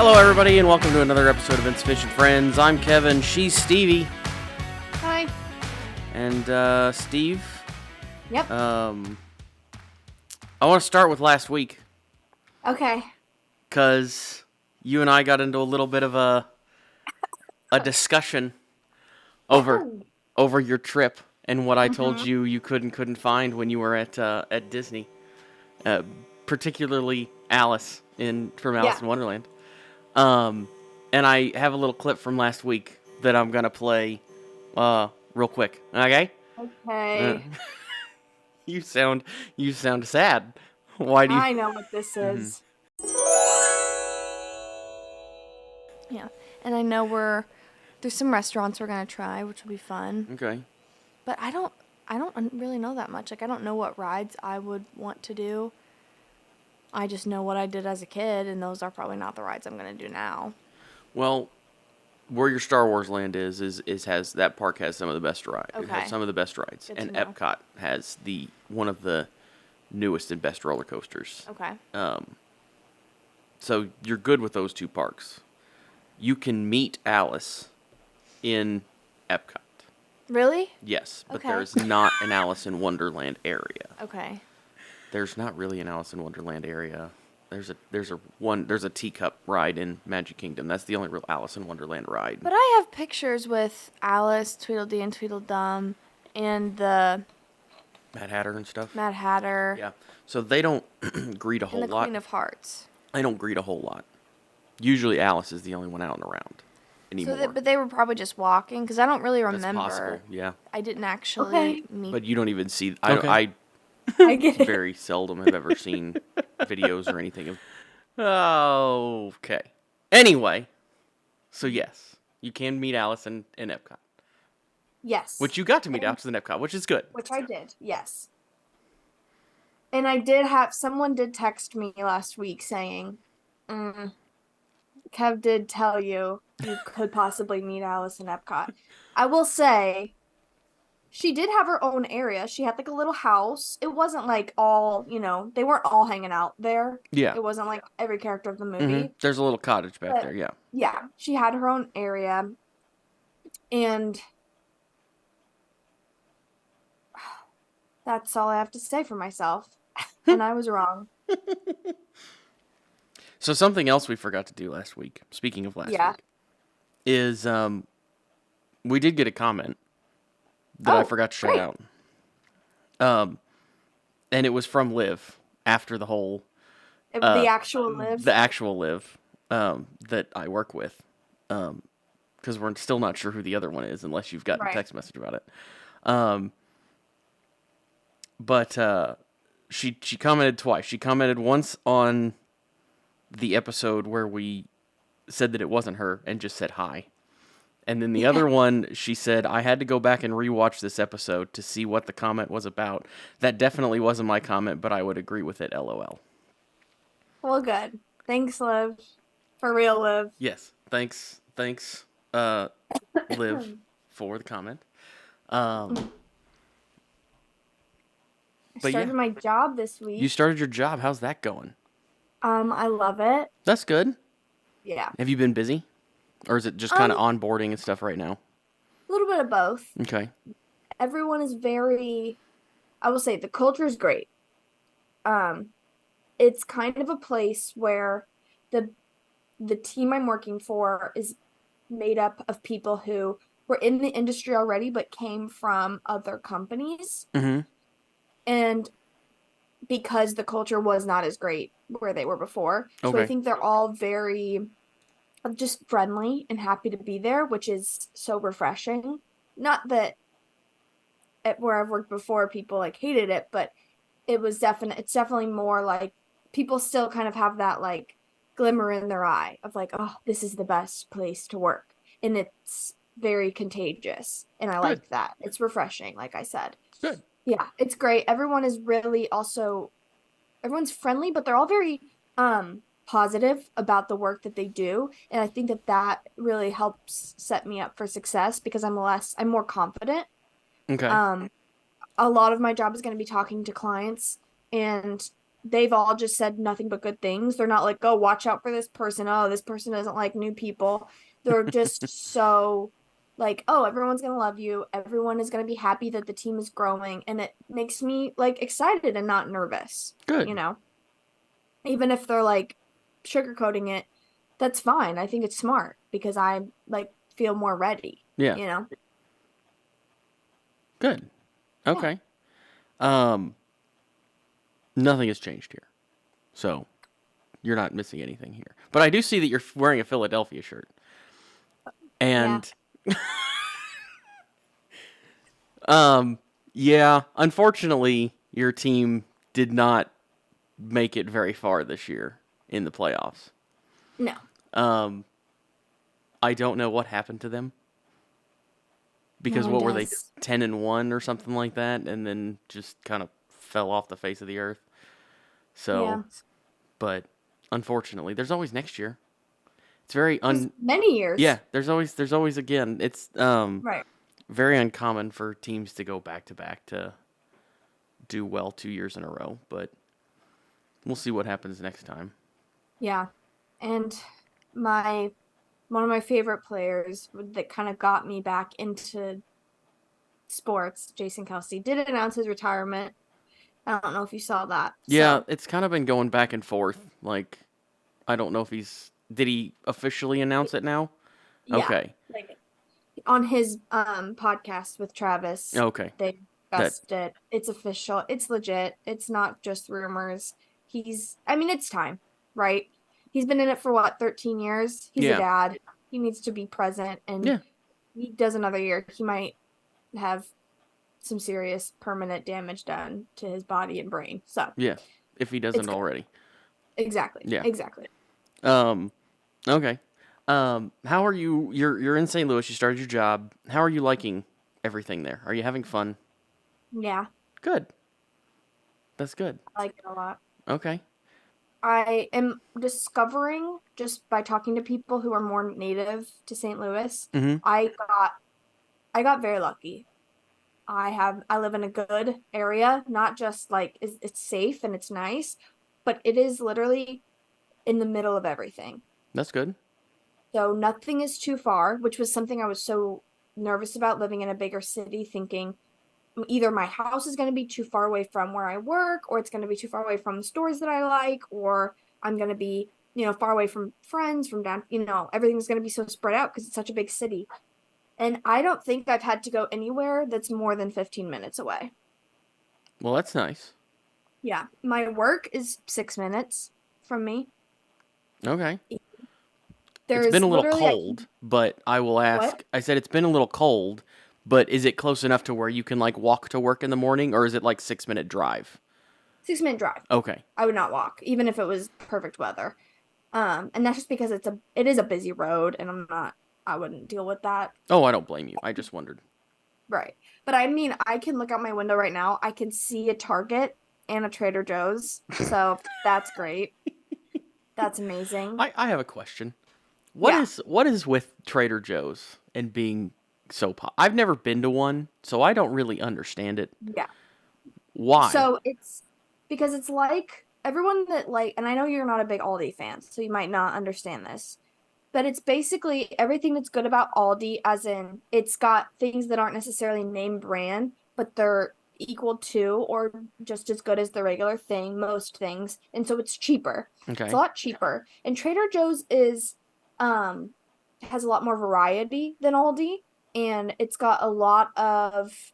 Hello, everybody, and welcome to another episode of Insufficient Friends. I'm Kevin. She's Stevie. Hi. And, Steve? Yep. I want to start with last week. Okay. Because you and I got into a little bit of a discussion over your trip and what I told you couldn't find when you were at Disney. Particularly Alice from Alice in Wonderland. And I have a little clip from last week that I'm gonna play real quick. Okay? Okay. You sound sad. Why do you? I know what this is. Yeah, and I know there's some restaurants we're gonna try, which will be fun. Okay. But I don't really know that much. Like, I don't know what rides I would want to do. I just know what I did as a kid, and those are probably not the rides I'm gonna do now. Well, where your Star Wars land is that park has some of the best rides. Okay. It has some of the best rides, Good and to know. EPCOT has one of the newest and best roller coasters. Okay. So you're good with those two parks. You can meet Alice in EPCOT. Really? Yes, but Okay. there's not an Alice in Wonderland area. Okay. There's not really an Alice in Wonderland area. There's a teacup ride in Magic Kingdom. That's the only real Alice in Wonderland ride. But I have pictures with Alice, Tweedledee and Tweedledum, and the Mad Hatter and stuff. Mad Hatter. Yeah. So they don't greet a whole And the lot. Queen of Hearts. They don't greet a whole lot. Usually Alice is the only one out and around anymore. But they were probably just walking, because I don't really remember. That's possible, yeah. I didn't actually meet. But you don't even see... I get it. Very seldom have ever seen videos or anything of... Okay. Anyway. So yes, you can meet Alice in EPCOT. Yes. Which you got to meet Alice in EPCOT, which is good. Which I did, yes. And someone did text me last week saying, Kev did tell you could possibly meet Alice in EPCOT. I will say, she did have her own area. She had like a little house. It wasn't like all, they weren't all hanging out there. Yeah. It wasn't like every character of the movie. Mm-hmm. There's a little cottage back there, yeah. Yeah, she had her own area. And that's all I have to say for myself. And I was wrong. So something else we forgot to do last week, speaking of last week, is we did get a comment that I forgot to shout out. And it was from Liv after the whole... the actual Liv? The actual Liv that I work with. Because we're still not sure who the other one is unless you've gotten a text message about it. But she commented twice. She commented once on the episode where we said that it wasn't her and just said hi. And then the other one, she said, I had to go back and rewatch this episode to see what the comment was about. That definitely wasn't my comment, but I would agree with it, LOL. Well, good. Thanks, Liv. For real, Liv. Yes. Thanks, Liv, for the comment. I started my job this week. You started your job. How's that going? I love it. That's good. Yeah. Have you been busy? Or is it just kind of onboarding and stuff right now? A little bit of both. Okay. Everyone is I will say the culture is great. It's kind of a place where the team I'm working for is made up of people who were in the industry already but came from other companies. Mm-hmm. And because the culture was not as great where they were before. So I think they're all very just friendly and happy to be there, which is so refreshing. Not that where I've worked before, people like hated it, but it's definitely more like people still kind of have that like glimmer in their eye of like, oh, this is the best place to work. And it's very contagious. And I like that. It's refreshing, like I said. Good. Yeah, it's great. Everyone's friendly, but they're all very positive about the work that they do. And I think that really helps set me up for success because I'm more confident. Okay. A lot of my job is going to be talking to clients, and they've all just said nothing but good things. They're not like, oh, watch out for this person. Oh, this person doesn't like new people. They're just so like, oh, everyone's gonna love you. Everyone is gonna be happy that the team is growing, and it makes me like excited and not nervous. Good. You know, even if they're like sugarcoating it, that's fine. I think it's smart because I like feel more ready. Yeah. You know. Good. Yeah. Okay. Nothing has changed here. So you're not missing anything here. But I do see that you're wearing a Philadelphia shirt. Yeah. And yeah, unfortunately, your team did not make it very far this year in the playoffs. No. I don't know what happened to them. Because what were they, 10-1 or something like that, and then just kind of fell off the face of the earth. So, yeah. But unfortunately, there's always next year. It's very many years. Yeah, there's always again. It's right. very uncommon for teams to go back to back to do well 2 years in a row, but we'll see what happens next time. Yeah. And one of my favorite players that kind of got me back into sports, Jason Kelsey, did announce his retirement. I don't know if you saw that. Yeah, so. It's kind of been going back and forth. Like, I don't know if did he officially announce it now? Yeah, okay. Like on his podcast with Travis. Okay. They discussed it. It's official. It's legit. It's not just rumors. It's time, right? He's been in it for what, 13 years? He's a dad. He needs to be present, and he does another year, he might have some serious permanent damage done to his body and brain. So yeah, if he doesn't already. Exactly. Yeah. Exactly. Okay. How are you? You're in St. Louis. You started your job. How are you liking everything there? Are you having fun? Yeah. Good. That's good. I like it a lot. Okay. I am discovering just by talking to people who are more native to St. Louis. Mm-hmm. I got very lucky. I live in a good area, not just like it's safe and it's nice, but it is literally in the middle of everything. That's good. So nothing is too far, which was something I was so nervous about living in a bigger city, thinking either my house is going to be too far away from where I work, or it's going to be too far away from the stores that I like, or I'm going to be, far away from friends, from down, everything's going to be so spread out because it's such a big city. And I don't think I've had to go anywhere that's more than 15 minutes away. Well, that's nice. Yeah. My work is 6 minutes from me. Okay. It's been a little cold, but I will ask. What? I said it's been a little cold, but is it close enough to where you can like walk to work in the morning, or is it like 6-minute drive? 6-minute drive. Okay. I would not walk, even if it was perfect weather. And that's just because it is a busy road, and I wouldn't deal with that. Oh, I don't blame you. I just wondered. Right. But I can look out my window right now. I can see a Target and a Trader Joe's. So that's great. That's amazing. I have a question. What is with Trader Joe's and being so I've never been to one, so I don't really understand it. Yeah. Why? So it's because it's like everyone that and I know you're not a big Aldi fan, so you might not understand this. But it's basically everything that's good about Aldi, as in it's got things that aren't necessarily name brand, but they're equal to or just as good as the regular thing, most things. And so it's cheaper. Okay. It's a lot cheaper. And Trader Joe's has a lot more variety than Aldi, and it's got a lot of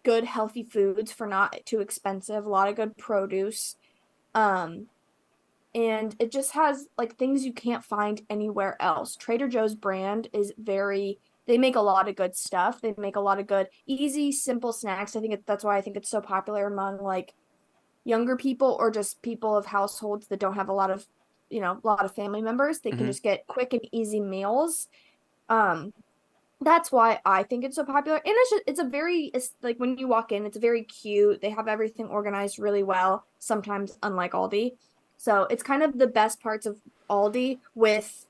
good healthy foods for not too expensive, a lot of good produce. And it just has like things you can't find anywhere else. Trader Joe's brand is they make a lot of good stuff. They make a lot of good, easy, simple snacks. That's why I think it's so popular among like younger people or just people of households that don't have a lot of family members. They can just get quick and easy meals. That's why I think it's so popular. And it's like when you walk in, it's very cute. They have everything organized really well, sometimes unlike Aldi. So it's kind of the best parts of Aldi with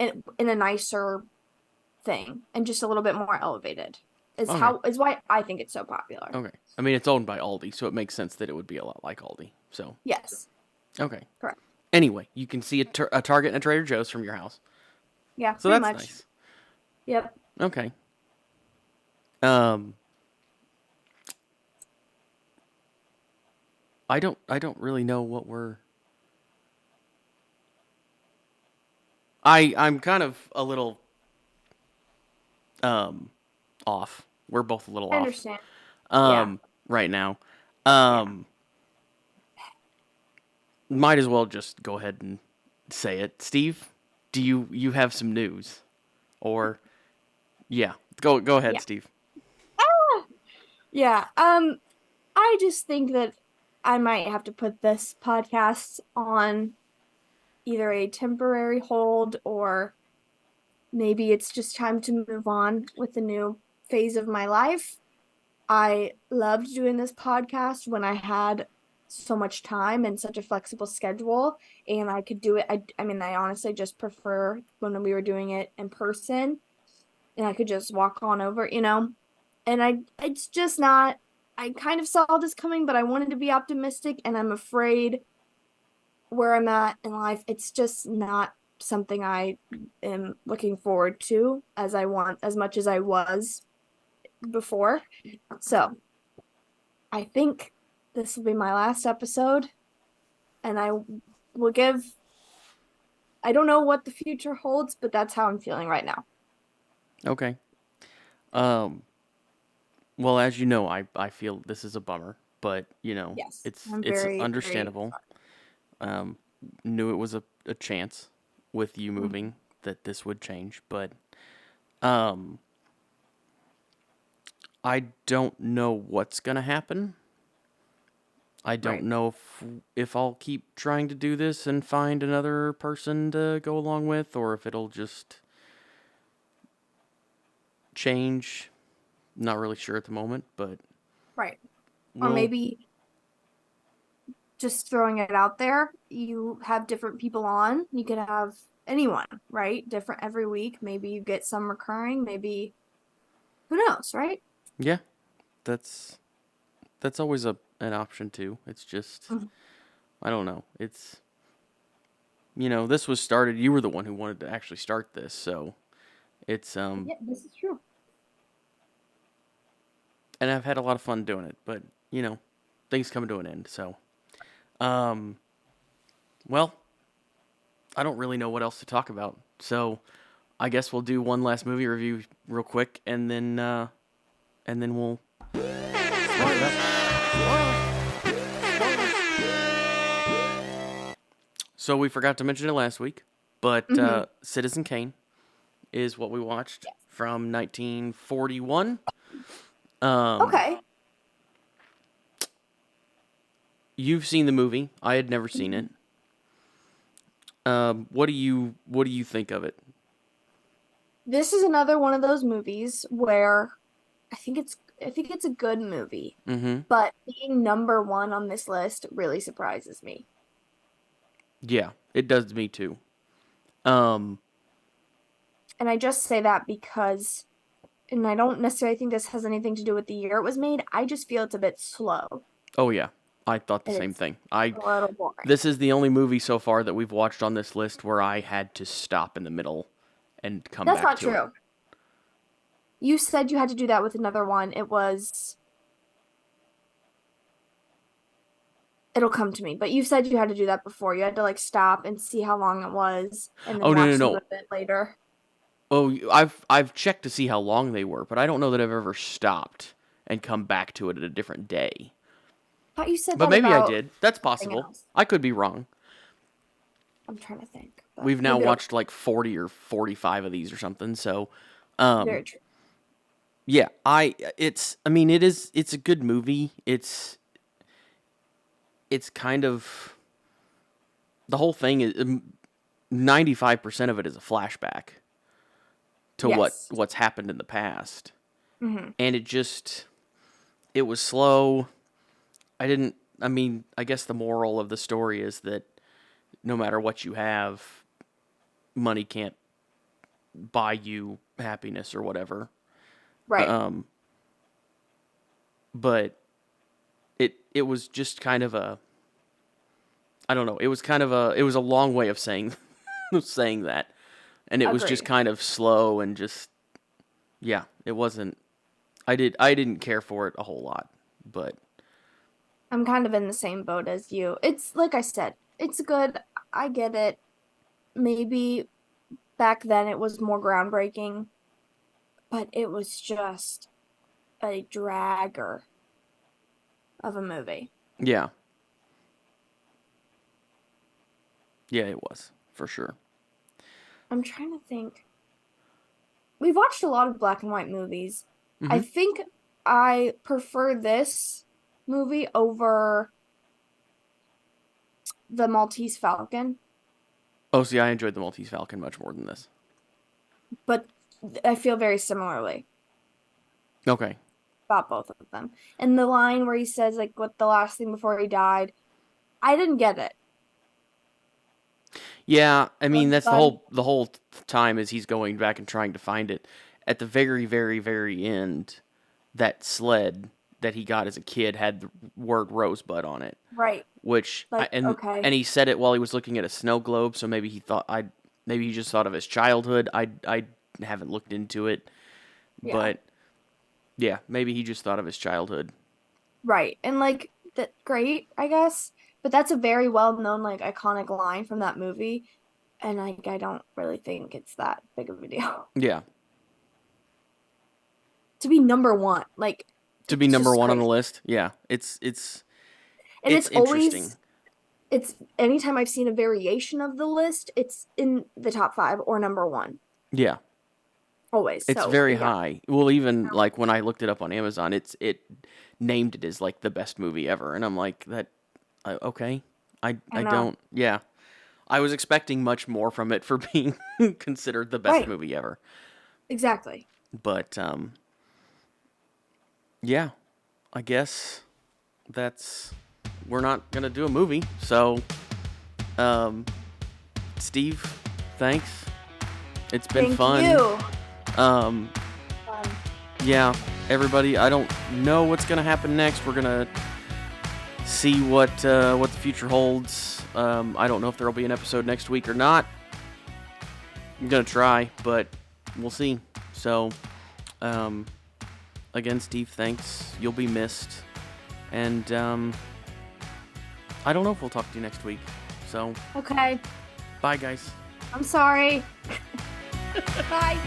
in a nicer thing and just a little bit more elevated. Okay. Is why I think it's so popular. Okay. I mean, it's owned by Aldi, so it makes sense that it would be a lot like Aldi. So. Yes. Okay. Correct. Anyway, you can see a Target and a Trader Joe's from your house. Yeah, So pretty that's much. nice. Yep. Okay. Um, I don't really know what we're. I'm kind of a little um off. We're both a little I off. understand. Yeah. Right now. Yeah. Um, might as well just go ahead and say it. Steve, do you have some news? Or yeah, go ahead, Yeah. Steve. Ah! Yeah. I just think that I might have to put this podcast on either a temporary hold or maybe it's just time to move on with the new phase of my life. I loved doing this podcast when I had so much time and such a flexible schedule and I could do it. I mean, I honestly just prefer when we were doing it in person and I could just walk on over, you know. And it's just not I kind of saw this coming, but I wanted to be optimistic and I'm afraid where I'm at in life, it's just not something I am looking forward to as I want as much as I was before. So I think this will be my last episode, and I will give. I don't know what the future holds, but that's how I'm feeling right now. Okay. Um, well, as you know, I feel this is a bummer, but Yes, it's I'm it's very, very understandable. Um, knew it was a chance with you sorry. Mhm. moving that this would change, but um, I don't know what's gonna happen. I don't Right. know if I'll keep trying to do this and find another person to go along with, or if it'll just change. Not really sure at the moment, but Right. Or we'll. maybe just throwing it out there, you have different people on. You could have anyone, right? Different every week. Maybe you get some recurring, maybe who knows, right? Yeah, that's that's always an option too. It's just Mhm. I don't know. It's this was started. You were the one who wanted to actually start this, so it's Yeah, this is true. and I've had a lot of fun doing it, but things come to an end. So um, well, I don't really know what else to talk about. So I guess we'll do one last movie review real quick, and then we'll wrap it Spoilers. up. Spoilers. So we forgot to mention it last week, but Mm-hmm. Citizen Kane is what we watched Yes. from 1941. Um, Okay. you've seen the movie. I had never seen it. Mhm. What do you think of it? This is another one of those movies where I think it's a good movie, Mm-hmm. but being number one on this list really surprises me. Yeah, it does to me too. Um, And I just say that because and I don't necessarily think this has anything to do with the year it was made. I just feel it's a bit slow oh yeah, I thought the and same it's thing. a little boring. This is the only movie so far that we've watched on this list where I had to stop in the middle and come That's back not to it. true. You said you had to do that with another one. It'll come to me, but you said you had to do that before. You had to like stop and see how long it was and then Oh no no watch some no. of it later. Oh, I've checked to see how long they were, but I don't know that I've ever stopped and come back to it at a different day. I thought you said But that maybe I about did. That's something possible. else. I could be wrong. I'm trying to think, but We've now maybe it'll watched like 40 or 45 of these or something. So, um, very true. yeah, I mean, it's a good movie. It's kind of, the whole thing is, 95% of it is a flashback to Yes. what's happened in the past. Hmm. And it was slow. I mean, I guess the moral of the story is that no matter what you have, money can't buy you happiness or whatever. Right. Um, but it was just kind of a, I don't know, it was a long way of saying saying that, and it was just Agreed. kind of slow and just, yeah, it wasn't. I didn't care for it a whole lot, but I'm kind of in the same boat as you. It's like I said, it's good. I get it. Maybe back then it was more groundbreaking, but it was just a dragger of a movie. yeah, yeah, it was for sure. I'm trying to think. We've watched a lot of black and white movies. I Mm-hmm. think I prefer this movie over the Maltese Falcon, Oh, see, I enjoyed the Maltese Falcon much more than this. but I feel very similarly Okay. about both of them. And the line where he says, like, what the last thing before he died, I didn't get it. Yeah, I mean that's But the whole time is he's going back and trying to find it. At the very, very, very end, that sled that he got as a kid had the word Rosebud on it, right, which like, okay, and he said it while he was looking at a snow globe, so maybe he just thought of his childhood. I haven't looked into it, yeah, but yeah, maybe he just thought of his childhood. right. And like that great, I guess. But that's a very well-known, like iconic line from that movie. And like I don't really think it's that big of a deal. Yeah, To be number one, like to be it's number just one on the crazy. list. Yeah, And it's it's interesting. always it's anytime I've seen a variation of the list, it's in the top five or number one. Yeah. Always. It's So very yeah. high. Well, even like when I looked it up on Amazon, it named it as like the best movie ever, and I'm like that. Okay, I I know. don't. Yeah, I was expecting much more from it for being considered the best Right. movie ever. Exactly. But yeah, I guess that's we're not gonna do a movie. So, um, Steve, thanks. It's been Thank fun. you. Um, yeah, everybody, I don't know what's gonna happen next. We're gonna see what the future holds. I don't know if there'll be an episode next week or not. I'm gonna try, but we'll see. So, again, Steve, thanks. You'll be missed, and I don't know if we'll talk to you next week. So, Okay. bye, guys. I'm sorry. Bye.